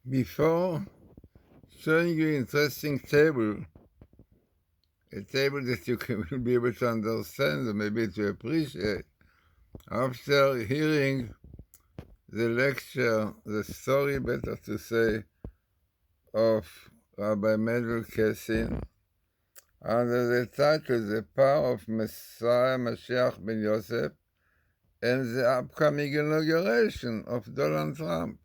Before showing you interesting table, a table that you will be able to understand or maybe to appreciate, after hearing the lecture, the story, better to say, of Rabbi Mendl Kessin, under the title The Power of Messiah Mashiach ben Yosef and the upcoming inauguration of Donald Trump.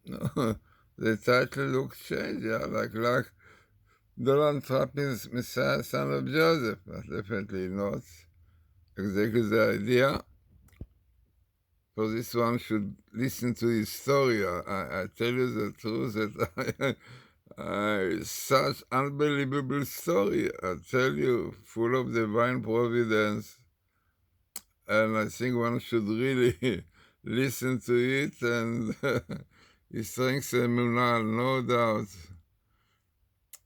The title looks strange, yeah, like Donald Trump is Messiah, son of Joseph, but definitely not exactly the idea. For this one should listen to his story. I tell you the truth that such unbelievable story. I tell you, full of divine providence, and I think one should really listen to it, and it strengthens emunah, no doubt.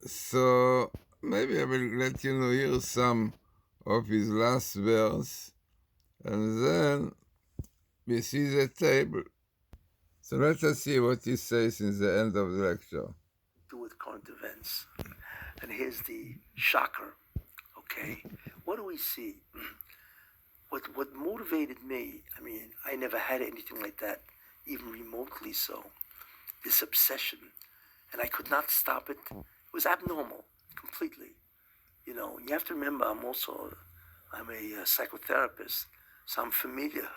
So maybe I will let you know here some of his last verse, and then we see the table. So let us see what he says in the end of the lecture. Do with current events. And here's the shocker, okay? What do we see? What motivated me, I mean, I never had anything like that, even remotely so, this obsession. And I could not stop it. It was abnormal, completely. You know, you have to remember, I'm a psychotherapist, so I'm familiar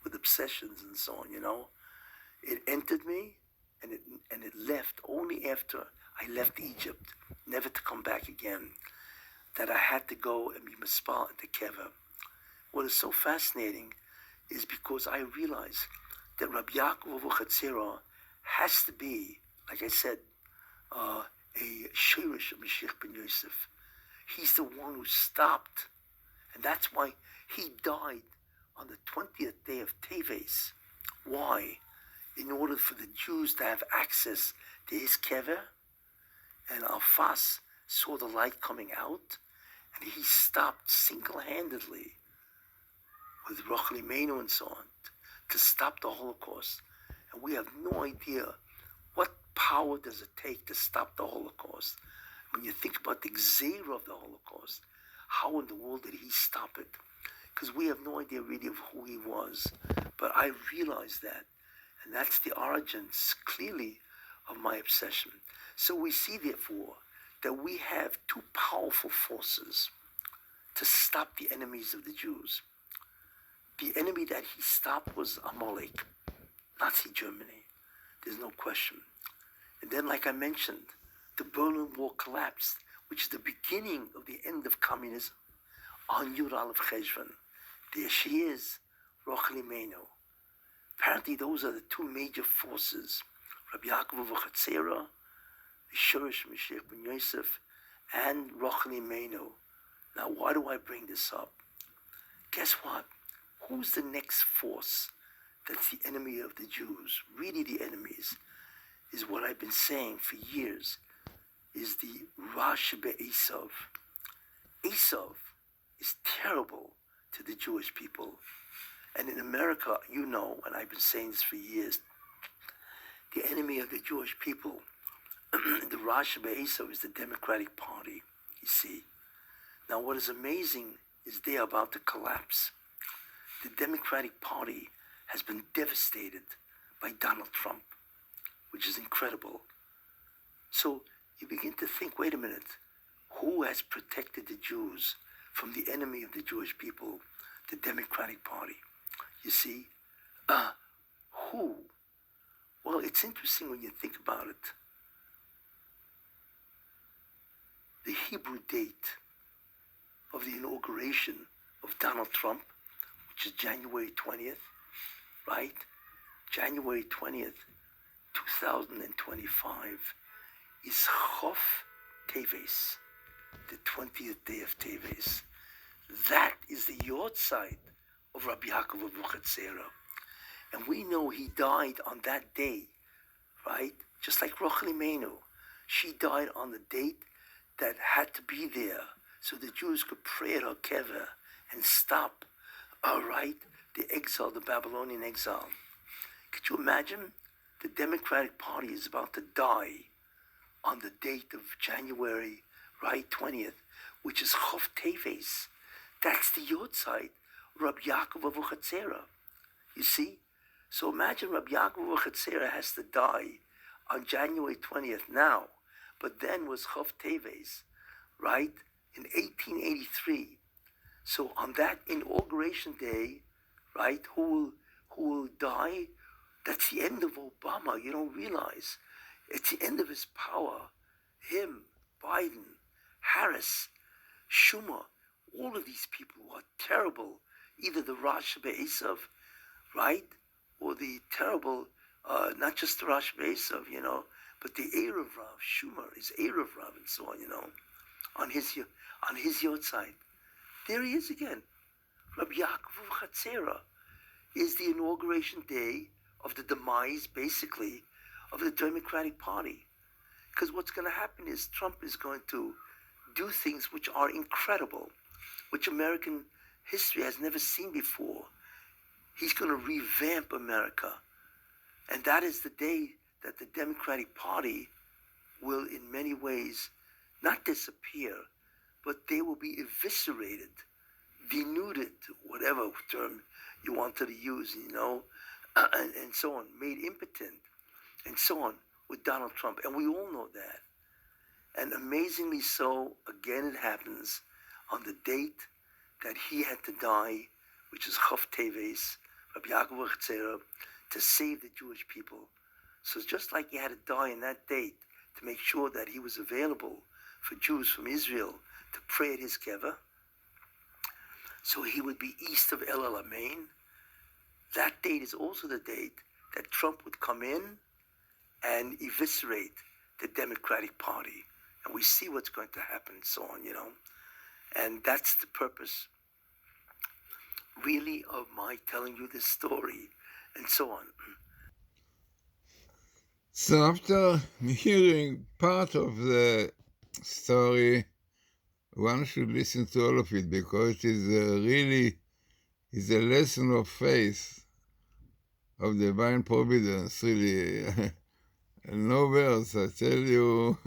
with obsessions and so on, you know. It entered me, and it left only after I left Egypt, never to come back again, that I had to go and be mispal into Keva. What is so fascinating is because I realized that Rabbi Yaakov Glazsrson has to be, like I said, a shirish of Mashiach ben Yosef. He's the one who stopped, and that's why he died on the 20th day of Teves. Why? In order for the Jews to have access to his kever, and Alfas saw the light coming out, and he stopped single-handedly with Rochel Imenu and so on to stop the Holocaust. And we have no idea what power does it take to stop the Holocaust. When you think about the Gzeira of the Holocaust, how in the world did he stop it? Because we have no idea really of who he was. But I realized that. And that's the origins, clearly, of my obsession. So we see, therefore, that we have two powerful forces to stop the enemies of the Jews. The enemy that he stopped was Amalek, Nazi Germany. There's no question. And then, like I mentioned, the Berlin Wall collapsed, which is the beginning of the end of communism, on Yud Aleph Cheshvan. There she is, Rochel Imenu. Apparently, those are the two major forces, Rabbi Yaakov Glazsrson, the Shurish Mashiach ben Yosef, and Rochel Imenu. Now, why do I bring this up? Guess what? Who's the next force that's the enemy of the Jews? Really the enemies is what I've been saying for years, is the Rash Be'esav. Esav is terrible to the Jewish people. And in America, you know, and I've been saying this for years, the enemy of the Jewish people, the Rash Be'esav, is the Democratic Party, you see. Now, what is amazing is they're about to collapse. The Democratic Party has been devastated by Donald Trump, which is incredible. So you begin to think, wait a minute, who has protected the Jews from the enemy of the Jewish people, the Democratic Party? You see, who? Well, it's interesting when you think about it. The Hebrew date of the inauguration of Donald Trump, which is January 20th, right? January 20th, 2025, is Chof Teves, the 20th day of Teves. That is the yahrzeit of Rabbi Yaakov Glazsrson. And we know he died on that day, right? Just like Rochel Imenu. She died on the date that had to be there so the Jews could pray at her kever and stop, all right, the exile, the Babylonian exile. Could you imagine the Democratic Party is about to die on the date of January, right, 20th, which is Chof Teves. That's the Yotzeit, Rabbi Yaakov Avuchatzera. You see? So imagine Rabbi Yaakov Avuchatzera has to die on January 20th now, but then was Chof Teves, right, in 1883. So on that inauguration day, right, who will die? That's the end of Obama. You don't realize. It's the end of his power. Him, Biden, Harris, Schumer, all of these people who are terrible. Either the Rosh Be'esav, right, or the terrible, not just the Rosh Be'esav, but the Erev Rav, Schumer is Erev Rav and so on, on his Yotzeit. There he is again. Rabbi Yaakov Chatzera is the inauguration day of the demise, basically, of the Democratic Party. Because what's going to happen is Trump is going to do things which are incredible, which American history has never seen before. He's going to revamp America. And that is the day that the Democratic Party will, in many ways, not disappear, but they will be eviscerated, denuded, whatever term you wanted to use, and so on, made impotent, and so on, with Donald Trump. And we all know that. And amazingly so, again it happens on the date that he had to die, which is Chof Teves, Rabbi Yaakov Chatzera, to save the Jewish people. So it's just like he had to die on that date to make sure that he was available for Jews from Israel to pray at his kever. So he would be east of El Alamein. That date is also the date that Trump would come in and eviscerate the Democratic Party. And we see what's going to happen and so on, And that's the purpose, really, of my telling you this story and so on. So after hearing part of the story, one should listen to all of it because it is really a lesson of faith, of divine providence, really. No words, I tell you.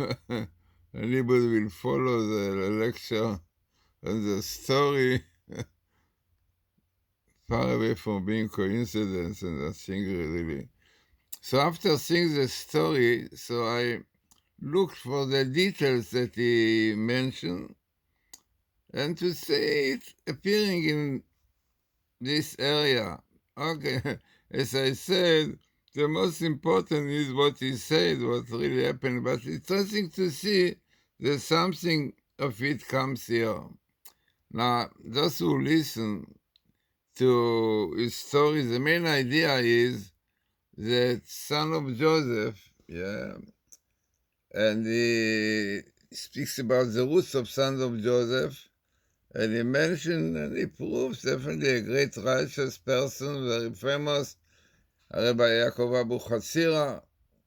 Anybody will follow the lecture and the story far away from being coincidence, and I think really. So after seeing the story, so I looked for the details that he mentioned, and to see it appearing in this area. Okay, as I said, the most important is what he said, what really happened, but it's interesting to see that something of it comes here. Now, those who listen to his story, the main idea is that son of Joseph, and he speaks about the roots of sons of Joseph, and he mentioned, and he proves definitely a great righteous person, very famous, Rabbi Yaakov Avuchatzera,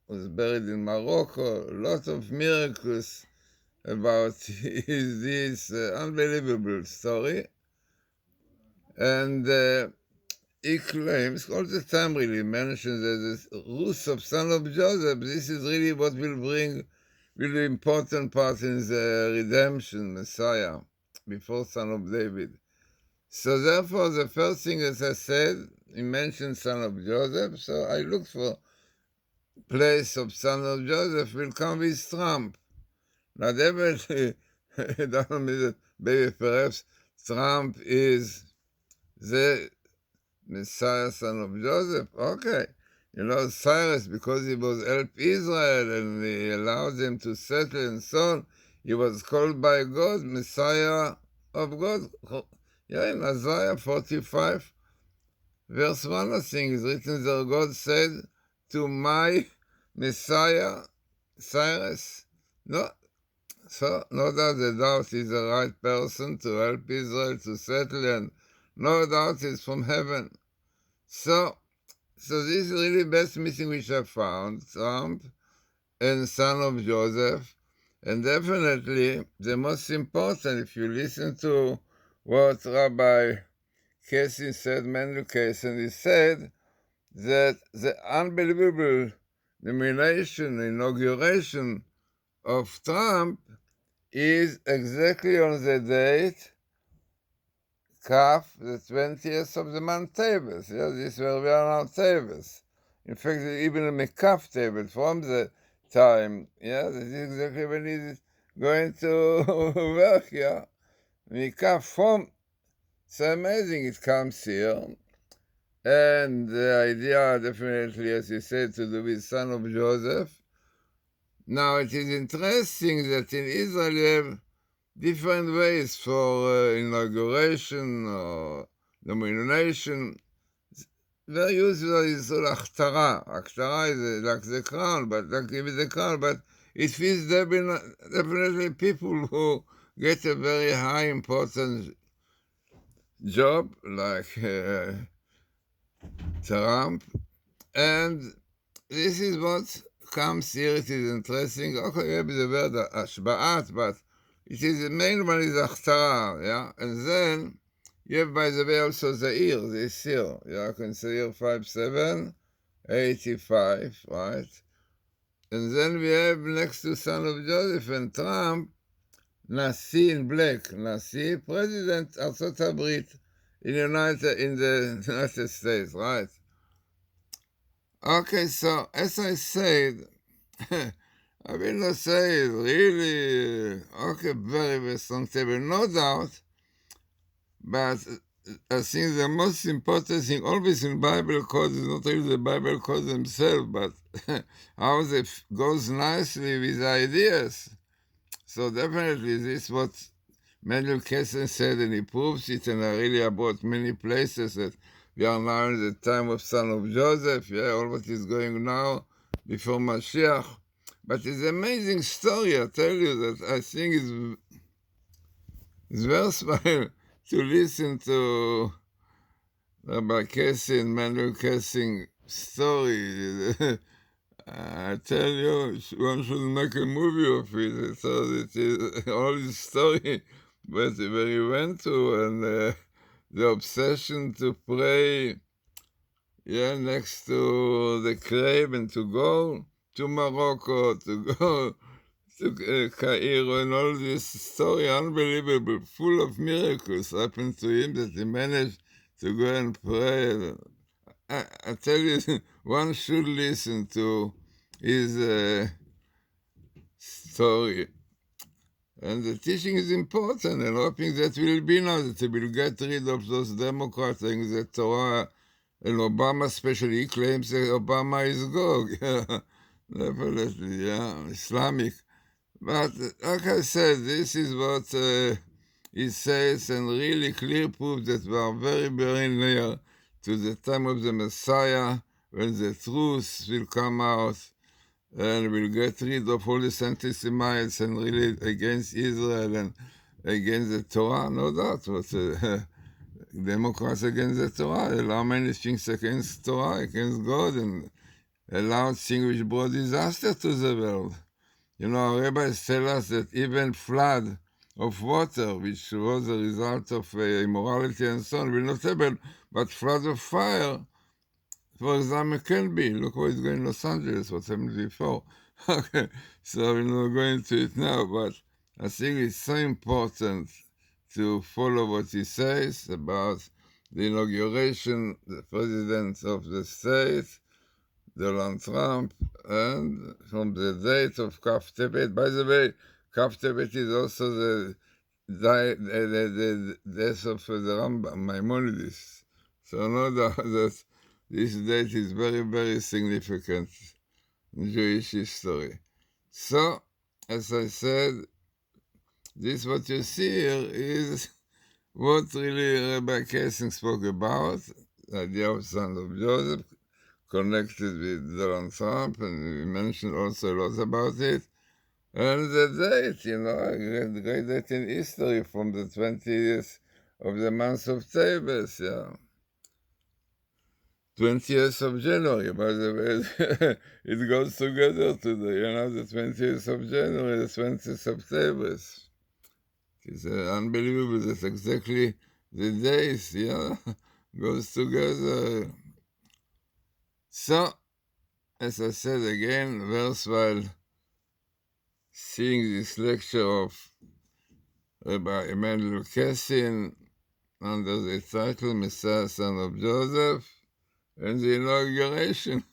was buried in Morocco, a lot of miracles about this unbelievable story. And he claims, all the time really mentions that the roots of son of Joseph, this is really what will bring really important part in the redemption, Messiah, before son of David. So therefore, the first thing, as I said, he mentioned son of Joseph, so I looked for place of son of Joseph will come with Trump. Now, definitely, it doesn't mean that maybe perhaps Trump is the Messiah, son of Joseph. Okay. Cyrus, because he was help Israel and he allowed them to settle and so on, he was called by God, Messiah of God. In Isaiah 45, verse 1, I think, is written there, God said to my Messiah, Cyrus, no doubt the doubt is the right person to help Israel to settle, and no doubt it's from heaven. So this is really best meeting which I found, Trump and son of Joseph, and definitely the most important, if you listen to what Rabbi Kessin said, Mendl Kessin, he said that the unbelievable nomination, inauguration of Trump is exactly on the date Kaf, the 20th of the month Teves. Yeah, this is where we are now, Teves. In fact, even a Mekaf Teves from the time, yeah, this is exactly when he's going to work, yeah. Mekaf from, so amazing it comes here. And the idea, definitely, as you said, to do with son of Joseph. Now, it is interesting that in Israel you have different ways for inauguration or nomination. Very usual is Achtara. Achtara is like the crown, but like give it the crown, but it fits definitely people who get a very high important job, like Trump. And this is what comes here. It is interesting. Okay, maybe the word Ashba'at, but it is the main one is Achtara, yeah? And then you have, by the way, also the ear, this year. Yeah, you can say year 5785, right? And then we have next to son of Joseph and Trump, Nasi in black, Nasi, President Artsot Habrit in the United States, right? Okay, so as I said, I will not say it's really, okay, very, very strong table, no doubt, but I think the most important thing always in Bible codes is not really the Bible codes themselves, but how they goes nicely with ideas. So definitely this is what Mendl Kessin said, and he proves it, and I really brought many places that we are now in the time of son of Joseph, yeah, all what is going now before Mashiach. But it's an amazing story, I tell you, that I think it's worthwhile to listen to Rabbi Kessin, Mendl Kessin story. I tell you, one should make a movie of it. So it is all his story, where he went to, and the obsession to pray, yeah, next to the grave, and to go to Morocco, to go to Cairo, and all this story, unbelievable, full of miracles happened to him that he managed to go and pray. I tell you, one should listen to his story. And the teaching is important, and hoping that will be now, that he will get rid of those Democrats saying that Torah, and Obama especially, he claims that Obama is Gog. Definitely, yeah, Islamic. But like I said, this is what he says, and really clear proof that we are very, very near to the time of the Messiah, when the truth will come out, and will get rid of all the anti-Semites and really against Israel and against the Torah, no doubt. But Democrats against the Torah allow many things against Torah, against God, and allow things which brought disaster to the world. You know, our rabbis tell us that even flood of water, which was a result of immorality and so on, will not happen, but flood of fire, for example, can be. Look what is going in Los Angeles, what happened before. Okay, so we're not going to it now, but I think it's so important to follow what he says about the inauguration, the president of the state, Donald Trump, and from the date of Kaf Tebet. By the way, Kaf Tebet is also the death of the Rambam, Maimonides. So no doubt that this date is very, very significant in Jewish history. So, as I said, this what you see here is what really Rabbi Kessin spoke about, the idea of son of Joseph, connected with Donald Trump, and we mentioned also a lot about it. And the date, you know, a great date in history from the 20th of the month of Teves, yeah. 20th of January, by the way, it goes together today, you know, the 20th of January, the 20th of Teves. It's unbelievable, that's exactly the days, yeah, goes together. So, as I said again, verse while seeing this lecture of Rabbi Mendl Kessin under the title Messiah, Son of Joseph, and the Inauguration.